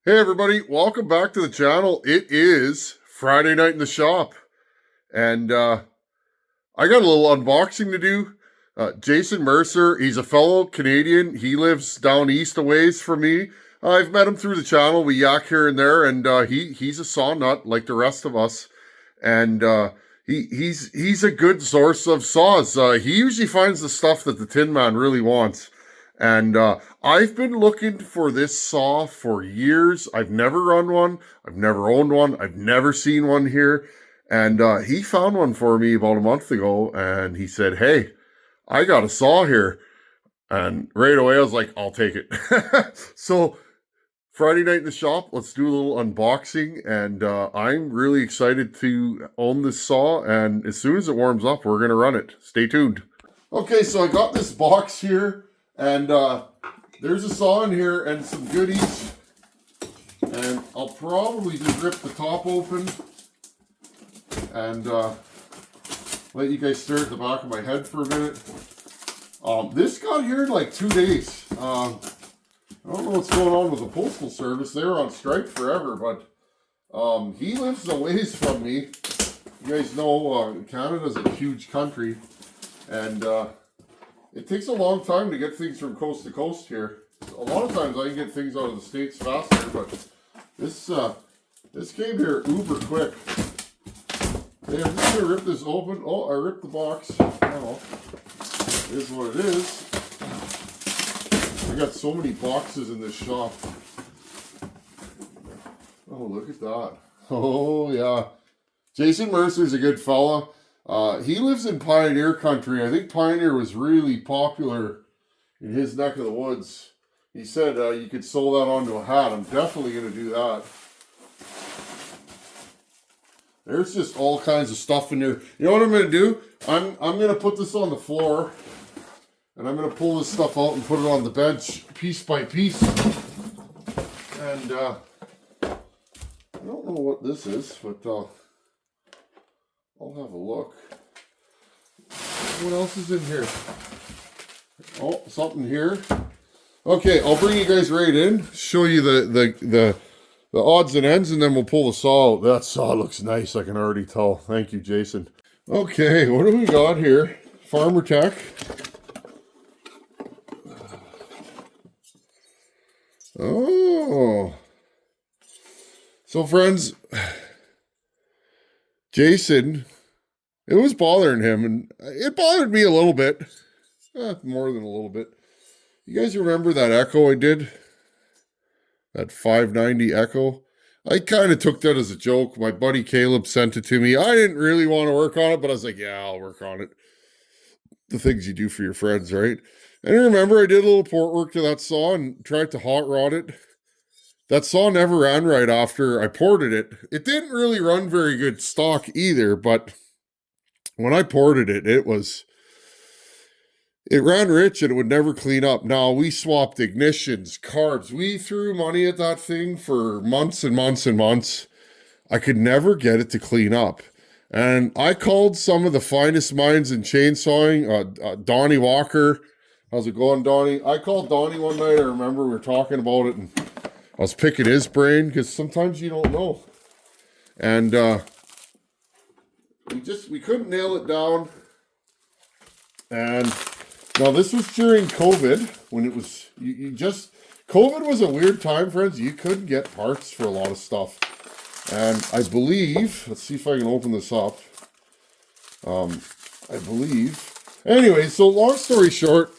Hey everybody, welcome back to the channel. It is Friday night in the shop, and I got a little unboxing to do. Jason Mercer, he's a fellow Canadian. He lives down east a ways from me. I've met him through the channel. We yak here and there, and he's a saw nut like the rest of us, and he's a good source of saws. He usually finds the stuff that the Tin Man really wants. And I've been looking for this saw for years. I've never run one. I've never owned one. I've never seen one here. And he found one for me about a month ago. And he said, "Hey, I got a saw here." And right away I was like, "I'll take it." So Friday night in the shop, let's do a little unboxing. And I'm really excited to own this saw. And as soon as it warms up, we're going to run it. Stay tuned. Okay, so I got this box here. And there's a saw in here and some goodies. And I'll probably just rip the top open and let you guys stare at the back of my head for a minute. This got here in like 2 days. I don't know what's going on with the Postal Service. They were on strike forever, but he lives a ways from me. You guys know Canada's a huge country, and it takes a long time to get things from coast to coast here. A lot of times I can get things out of the States faster, but this came here uber quick. Okay, I'm just gonna rip this open. Oh, I ripped the box. Oh, it is what it is. I got so many boxes in this shop. Oh, look at that. Oh, yeah. Jason Mercer's a good fella. He lives in Pioneer country. I think Pioneer was really popular in his neck of the woods. He said you could sew that onto a hat. I'm definitely going to do that. There's just all kinds of stuff in there. You know what I'm going to do? I'm going to put this on the floor, and I'm going to pull this stuff out and put it on the bench piece by piece. And I don't know what this is, but I'll have a look. What else is in here? Oh, something here. Okay, I'll bring you guys right in, show you the odds and ends, and then we'll pull the saw out. That saw looks nice, I can already tell. Thank you, Jason. Okay, what do we got here? Farmer Tech. Oh. So, friends, Jason, it was bothering him, and it bothered me a little bit. More than a little bit. You guys remember that Echo I did? That 590 Echo? I kind of took that as a joke. My buddy Caleb sent it to me. I didn't really want to work on it, but I was like, yeah, I'll work on it. The things you do for your friends, right? And I remember I did a little port work to that saw and tried to hot rod it. That saw never ran right after I ported it. It didn't really run very good stock either, but when I ported it, it ran rich and it would never clean up. Now, we swapped ignitions, carbs. We threw money at that thing for months and months and months. I could never get it to clean up. And I called some of the finest minds in chainsawing, Donnie Walker. How's it going, Donnie? I called Donnie one night. I remember we were talking about it, and I was picking his brain because sometimes you don't know. And we couldn't nail it down. And now this was during COVID, when it was, COVID was a weird time, friends. You couldn't get parts for a lot of stuff. And I believe, let's see if I can open this up. Anyway, so long story short,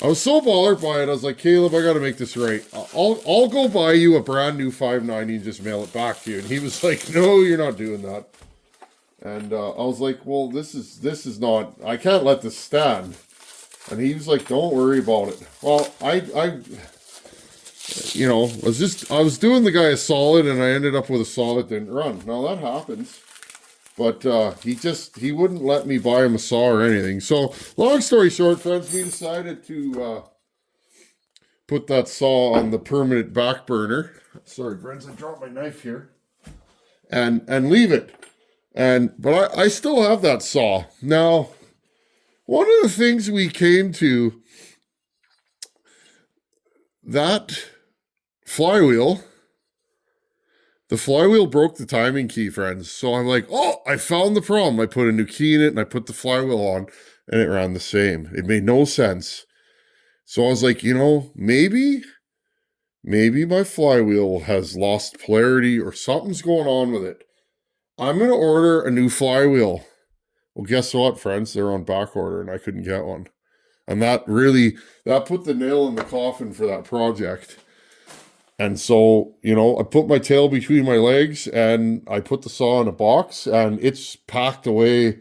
I was so bothered by it. I was like, Caleb, I got to make this right. I'll go buy you a brand new 590 and just mail it back to you. And he was like, no, you're not doing that. And I was like, well, this is not, I can't let this stand. And he was like, don't worry about it. Well, I was doing the guy a solid, and I ended up with a saw that didn't run. Now that happens. But he wouldn't let me buy him a saw or anything. So, long story short, friends, we decided to put that saw on the permanent back burner. Sorry, friends, I dropped my knife here. And leave it. But I still have that saw. Now, one of the things we came to, that flywheel. The flywheel broke the timing key, friends. So I'm like, oh, I found the problem. I put a new key in it and I put the flywheel on and it ran the same. It made no sense. So I was like, maybe my flywheel has lost polarity or something's going on with it. I'm going to order a new flywheel. Well, guess what, friends? They're on back order and I couldn't get one. And that put the nail in the coffin for that project. And so, I put my tail between my legs and I put the saw in a box and it's packed away.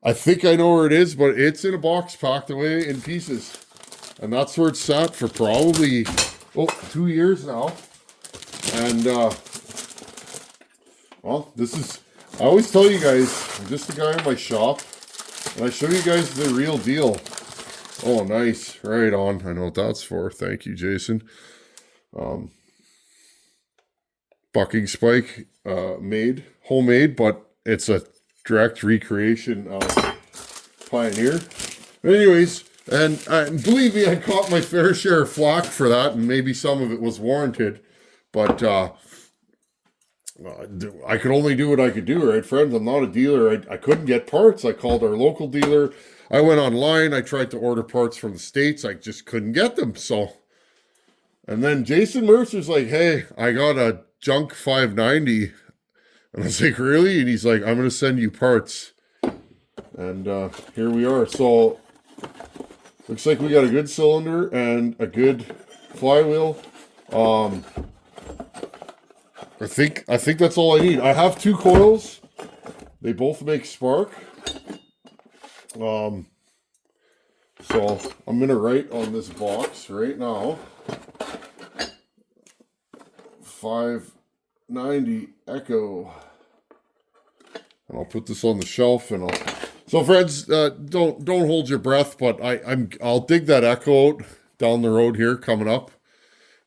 I think I know where it is, but it's in a box packed away in pieces. And that's where it's sat for probably, 2 years now. And, I always tell you guys, I'm just a guy in my shop and I show you guys the real deal. Oh, nice. Right on. I know what that's for. Thank you, Jason. Bucking spike, homemade, but it's a direct recreation of Pioneer. But anyways, and believe me, I caught my fair share of flack for that, and maybe some of it was warranted, but I could only do what I could do, right, friends? I'm not a dealer. I couldn't get parts. I called our local dealer. I went online. I tried to order parts from the States. I just couldn't get them, so... And then Jason Mercer's like, hey, I got a junk 590. And I was like, really? And he's like, I'm going to send you parts. And here we are. So, looks like we got a good cylinder and a good flywheel. I think that's all I need. I have 2 coils. They both make spark. So, I'm going to write on this box right now. 590 Echo, and I'll put this on the shelf. And so friends, don't hold your breath, but I'll dig that Echo out down the road here coming up,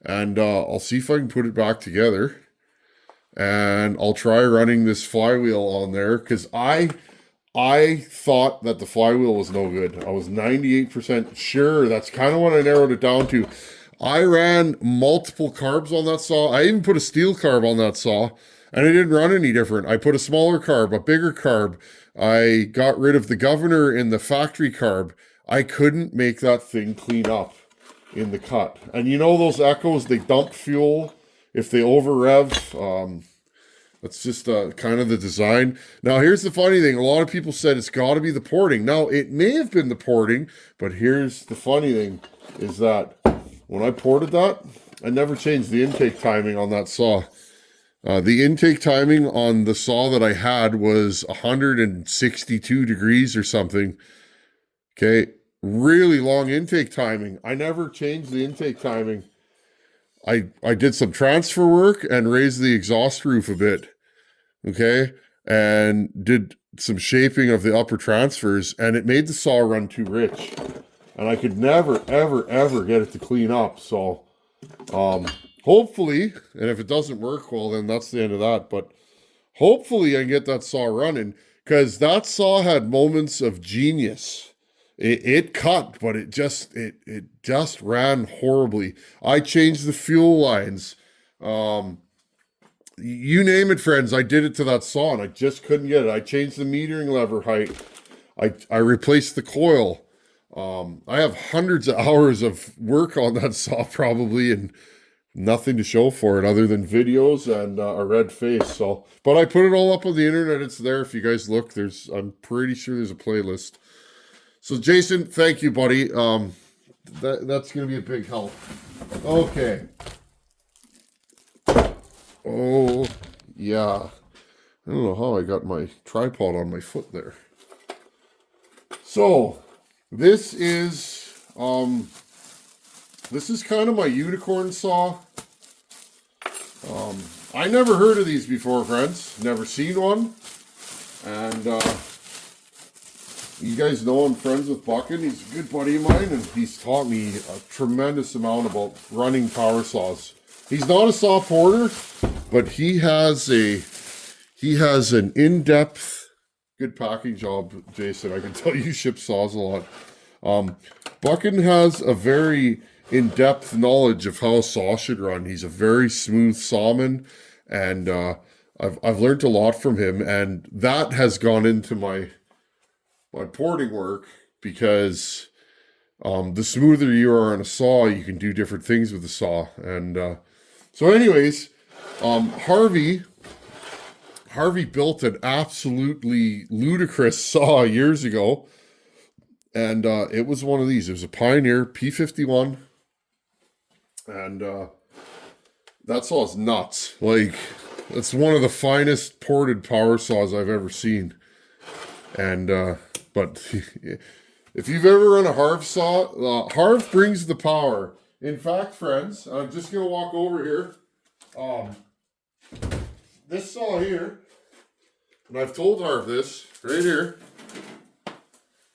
and I'll see if I can put it back together, and I'll try running this flywheel on there because I thought that the flywheel was no good. I was 98% sure. That's kind of what I narrowed it down to. I ran multiple carbs on that saw. I even put a steel carb on that saw, and it didn't run any different. I put a smaller carb, a bigger carb. I got rid of the governor in the factory carb. I couldn't make that thing clean up in the cut. And those Echoes, they dump fuel if they over rev. That's just kind of the design. Now, here's the funny thing. A lot of people said it's got to be the porting. Now, it may have been the porting, but here's the funny thing is that when I ported that, I never changed the intake timing on that saw. The intake timing on the saw that I had was 162 degrees or something. Okay, really long intake timing. I never changed the intake timing. I did some transfer work and raised the exhaust roof a bit. Okay, and did some shaping of the upper transfers, and it made the saw run too rich. And I could never, ever, ever get it to clean up. So, hopefully, and if it doesn't work, well, then that's the end of that. But hopefully I can get that saw running, because that saw had moments of genius. It cut, but it just ran horribly. I changed the fuel lines. You name it, friends. I did it to that saw, and I just couldn't get it. I changed the metering lever height. I replaced the coil. I have hundreds of hours of work on that saw probably, and nothing to show for it other than videos and a red face. So, but I put it all up on the internet. It's there. If you guys look, I'm pretty sure there's a playlist. So Jason, thank you, buddy. That's going to be a big help. Okay. Oh, yeah. I don't know how I got my tripod on my foot there. So, this is kind of my unicorn saw. I never heard of these before, friends. Never seen one. And you guys know I'm friends with Buckin. He's a good buddy of mine, and he's taught me a tremendous amount about running power saws. He's not a saw porter, but he has an in-depth, good packing job, Jason. I can tell you ship saws a lot. Buckin has a very in-depth knowledge of how a saw should run. He's a very smooth sawman, and I've learned a lot from him, and that has gone into my porting work because the smoother you are on a saw, you can do different things with the saw. And so anyways, Harvey built an absolutely ludicrous saw years ago, and it was one of these. It was a Pioneer P51, and that saw is nuts. Like, it's one of the finest ported power saws I've ever seen. And but if you've ever run a Harv saw, Harv brings the power. In fact, friends, I'm just gonna walk over here. This saw here, and I've told Harv this right here.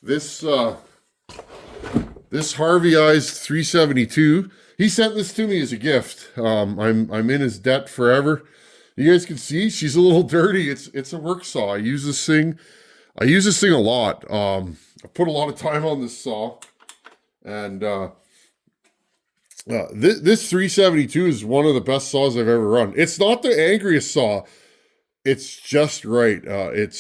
This Harveyized 372. He sent this to me as a gift. I'm in his debt forever. You guys can see she's a little dirty. It's a work saw. I use this thing a lot. I put a lot of time on this saw, and this 372 is one of the best saws I've ever run. It's not the angriest saw. It's just right. It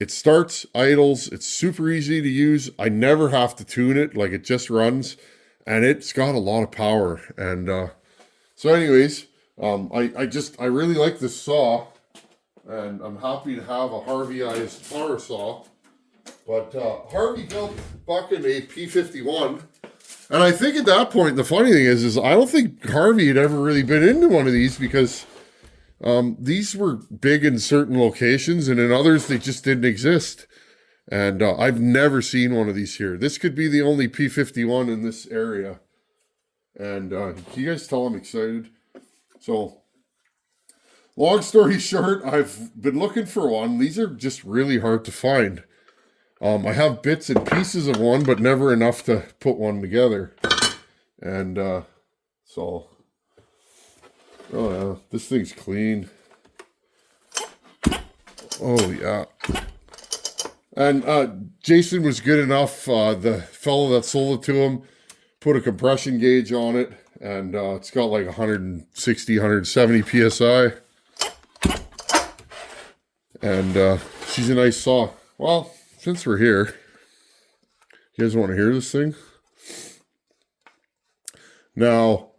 starts, idles. It's super easy to use. I never have to tune it. Like, it just runs, and it's got a lot of power. And so anyways, I really like this saw, and I'm happy to have a Harveyized power saw. But Harvey built fucking a P51, and I think at that point, the funny thing is I don't think Harvey had ever really been into one of these, because these were big in certain locations, and in others they just didn't exist. And I've never seen one of these here. This could be the only P51 in this area. And can you guys tell I'm excited? So, long story short, I've been looking for one. These are just really hard to find. I have bits and pieces of one, but never enough to put one together. And so, oh yeah, this thing's clean. Oh yeah. And Jason was good enough, the fellow that sold it to him, put a compression gauge on it, and it's got like 160, 170 PSI. And she's a nice saw. Well, since we're here, you guys want to hear this thing? Now,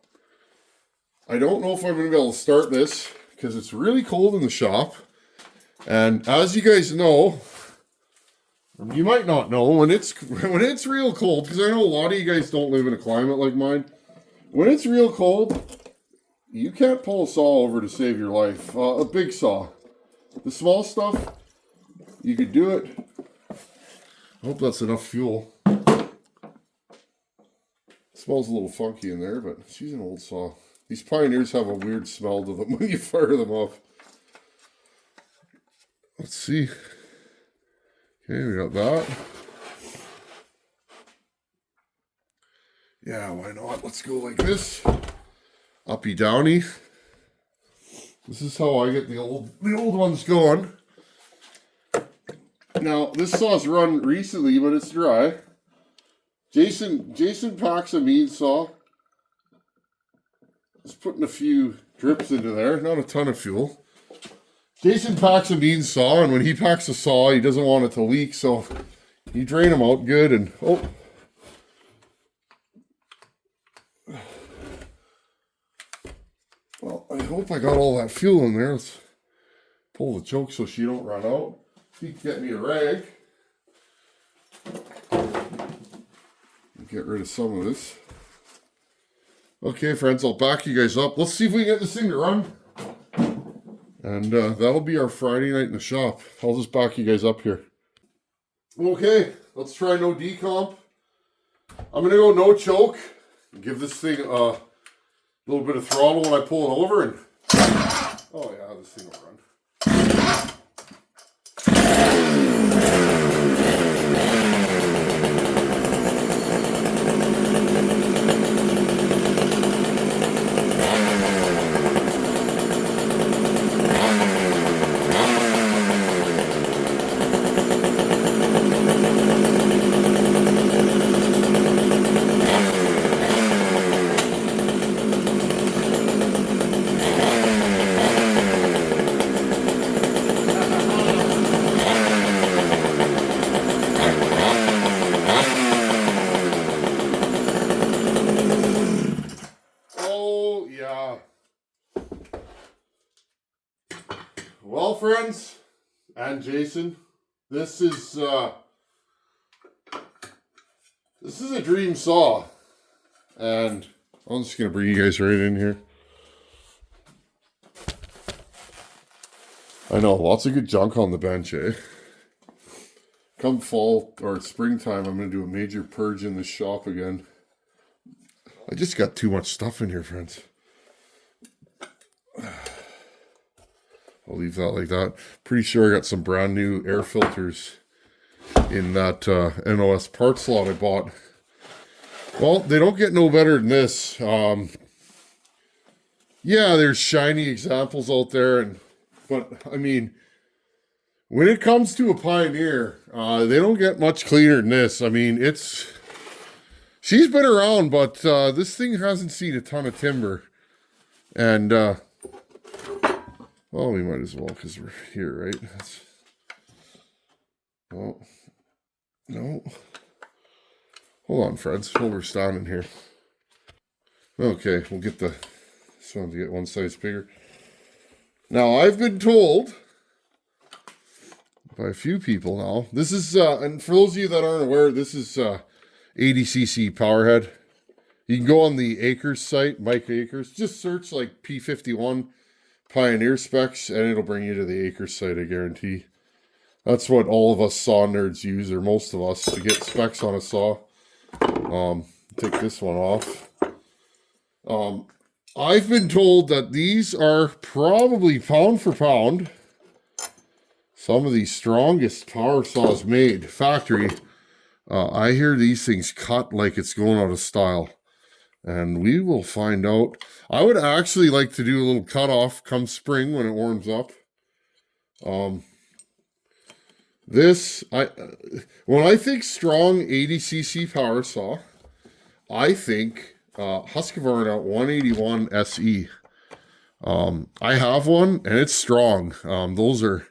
I don't know if I'm going to be able to start this because it's really cold in the shop. And as you guys know, you might not know, when it's real cold, because I know a lot of you guys don't live in a climate like mine. When it's real cold, you can't pull a saw over to save your life. A big saw. The small stuff, you could do it. I hope that's enough fuel. It smells a little funky in there, but she's an old saw. These Pioneers have a weird smell to them when you fire them up. Let's see. Okay, we got that. Yeah, why not? Let's go like this. Uppy downy. This is how I get the old ones going. Now, this saw's run recently, but it's dry. Jason packs a mead saw. Just putting a few drips into there, not a ton of fuel. Jason packs a mead saw, and when he packs a saw, he doesn't want it to leak, so you drain them out good, and oh. Well, I hope I got all that fuel in there. Let's pull the choke so she don't run out. She can get me a rag. Get rid of some of this. Okay, friends, I'll back you guys up. Let's see if we can get this thing to run. And that'll be our Friday night in the shop. I'll just back you guys up here. Okay, let's try no decomp. I'm going to go no choke. Give this thing a little bit of throttle when I pull it over. And oh yeah, this thing will run. Oh, yeah. Well, friends, and Jason, this is a dream saw. And I'm just going to bring you guys right in here. I know, lots of good junk on the bench, eh? Come fall or springtime, I'm going to do a major purge in the shop again. I just got too much stuff in here, friends. I'll leave that like that. Pretty sure I got some brand new air filters in that NOS parts lot I bought. Well, they don't get no better than this. Yeah, there's shiny examples out there, but I mean, when it comes to a Pioneer, they don't get much cleaner than this. I mean, she's been around, but this thing hasn't seen a ton of timber. And, well, we might as well, because we're here, right? Oh, no. Hold on, friends, while we're standing here. Okay, we'll get this one to get one size bigger. Now, I've been told by a few people now, this is, and for those of you that aren't aware, this is 80cc powerhead. You can go on the Acres site, Mike Acres, just search like P51 Pioneer specs, and it'll bring you to the Acres site, I guarantee. That's what all of us saw nerds use, or most of us, to get specs on a saw. Take this one off. I've been told that these are probably pound for pound some of the strongest power saws made factory. I hear these things cut like it's going out of style, and we will find out. I would actually like to do a little cutoff come spring when it warms up. When I think strong 80cc power saw, I think Husqvarna 181 SE. I have one, and it's strong. Those are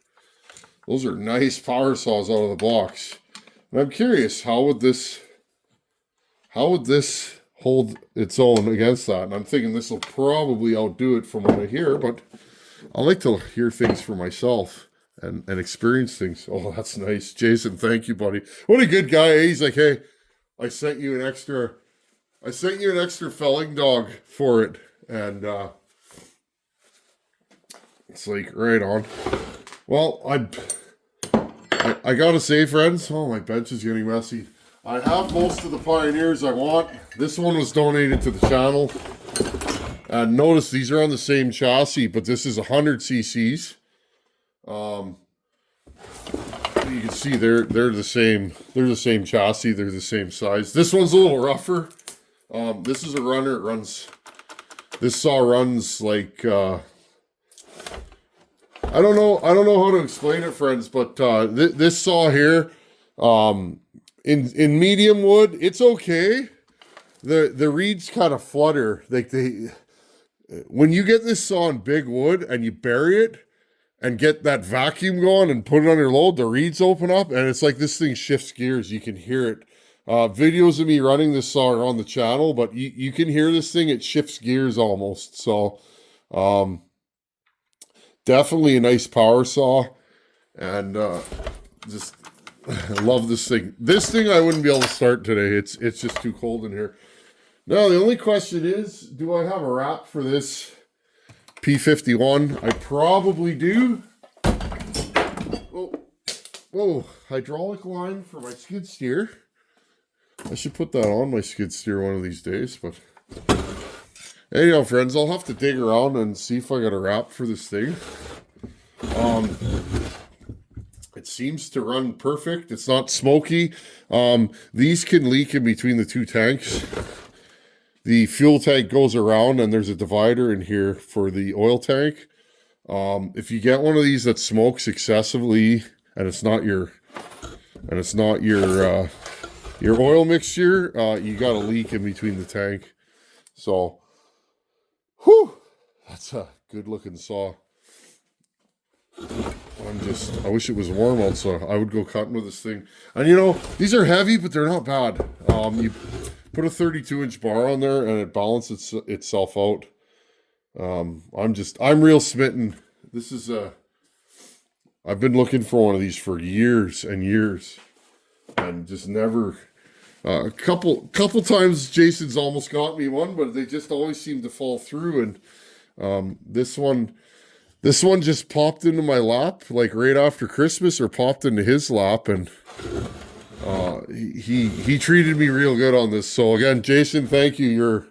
nice power saws out of the box. And I'm curious, how would this hold its own against that? And I'm thinking this will probably outdo it from what I hear, but I like to hear things for myself and experience things. Oh, that's nice. Jason, thank you, buddy. What a good guy. He's like, hey, I sent you an extra felling dog for it. And it's like, right on. Well, I gotta say, friends, oh, my bench is getting messy. I have most of the Pioneers I want. This one was donated to the channel. And notice these are on the same chassis, but this is 100 cc's. You can see they're the same. They're the same chassis. They're the same size. This one's a little rougher. This is a runner. This saw runs like I don't know how to explain it, friends, but this saw here, in medium wood, it's okay. The reeds kind of flutter. Like when you get this saw in big wood and you bury it and get that vacuum going and put it under load, the reeds open up and it's like this thing shifts gears. You can hear it. Videos of me running this saw are on the channel, but you can hear this thing. It shifts gears almost. So, definitely a nice power saw, and just I love this thing. This thing I wouldn't be able to start today. It's just too cold in here. Now the only question is, do I have a wrap for this P51? I probably do. Whoa, hydraulic line for my skid steer. I should put that on my skid steer one of these days, but anyhow, friends, I'll have to dig around and see if I got a wrap for this thing. It seems to run perfect. It's not smoky. These can leak in between the two tanks. The fuel tank goes around and there's a divider in here for the oil tank. If you get one of these that smokes excessively and it's not your oil mixture, you got a leak in between the tank. So, whew, that's a good looking saw. I wish it was warm out, so I would go cutting with this thing. And you know, these are heavy, but they're not bad. You put a 32-inch bar on there and it balances itself out. I'm real smitten. This is I've been looking for one of these for years and years, and just never. A couple times Jason's almost got me one, but they just always seem to fall through. And this one just popped into my lap like right after Christmas, or popped into his lap, and he treated me real good on this. So again, Jason, thank you.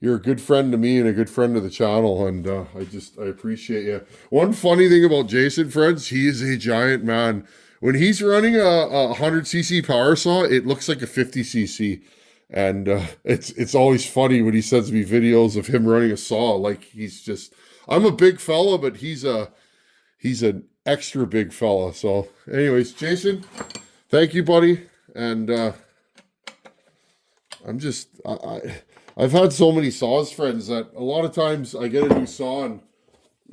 You're a good friend to me and a good friend of the channel, and I appreciate you. One funny thing about Jason, friends, he is a giant man. When he's running a 100cc power saw, it looks like a 50cc. And it's always funny when he sends me videos of him running a saw. Like, I'm a big fella, but he's an extra big fella. So anyways, Jason, thank you, buddy. And I've had so many saws, friends, that a lot of times I get a new saw and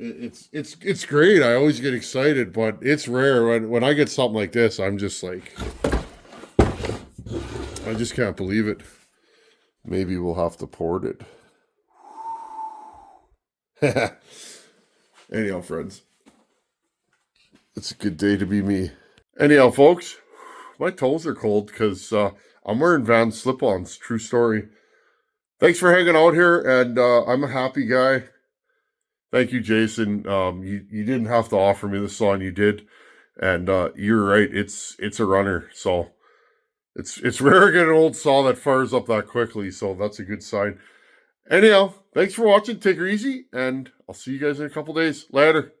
it's great. I always get excited, but it's rare when I get something like this. I'm just like, I just can't believe it. Maybe we'll have to port it. Anyhow, friends, it's a good day to be me. Anyhow, folks, my toes are cold because I'm wearing Vans slip-ons. True story. Thanks for hanging out here, and I'm a happy guy. Thank you, Jason. You didn't have to offer me the saw, and you did. And you're right, it's a runner. So it's rare to get an old saw that fires up that quickly, so that's a good sign. Anyhow, thanks for watching. Take her easy, and I'll see you guys in a couple days. Later.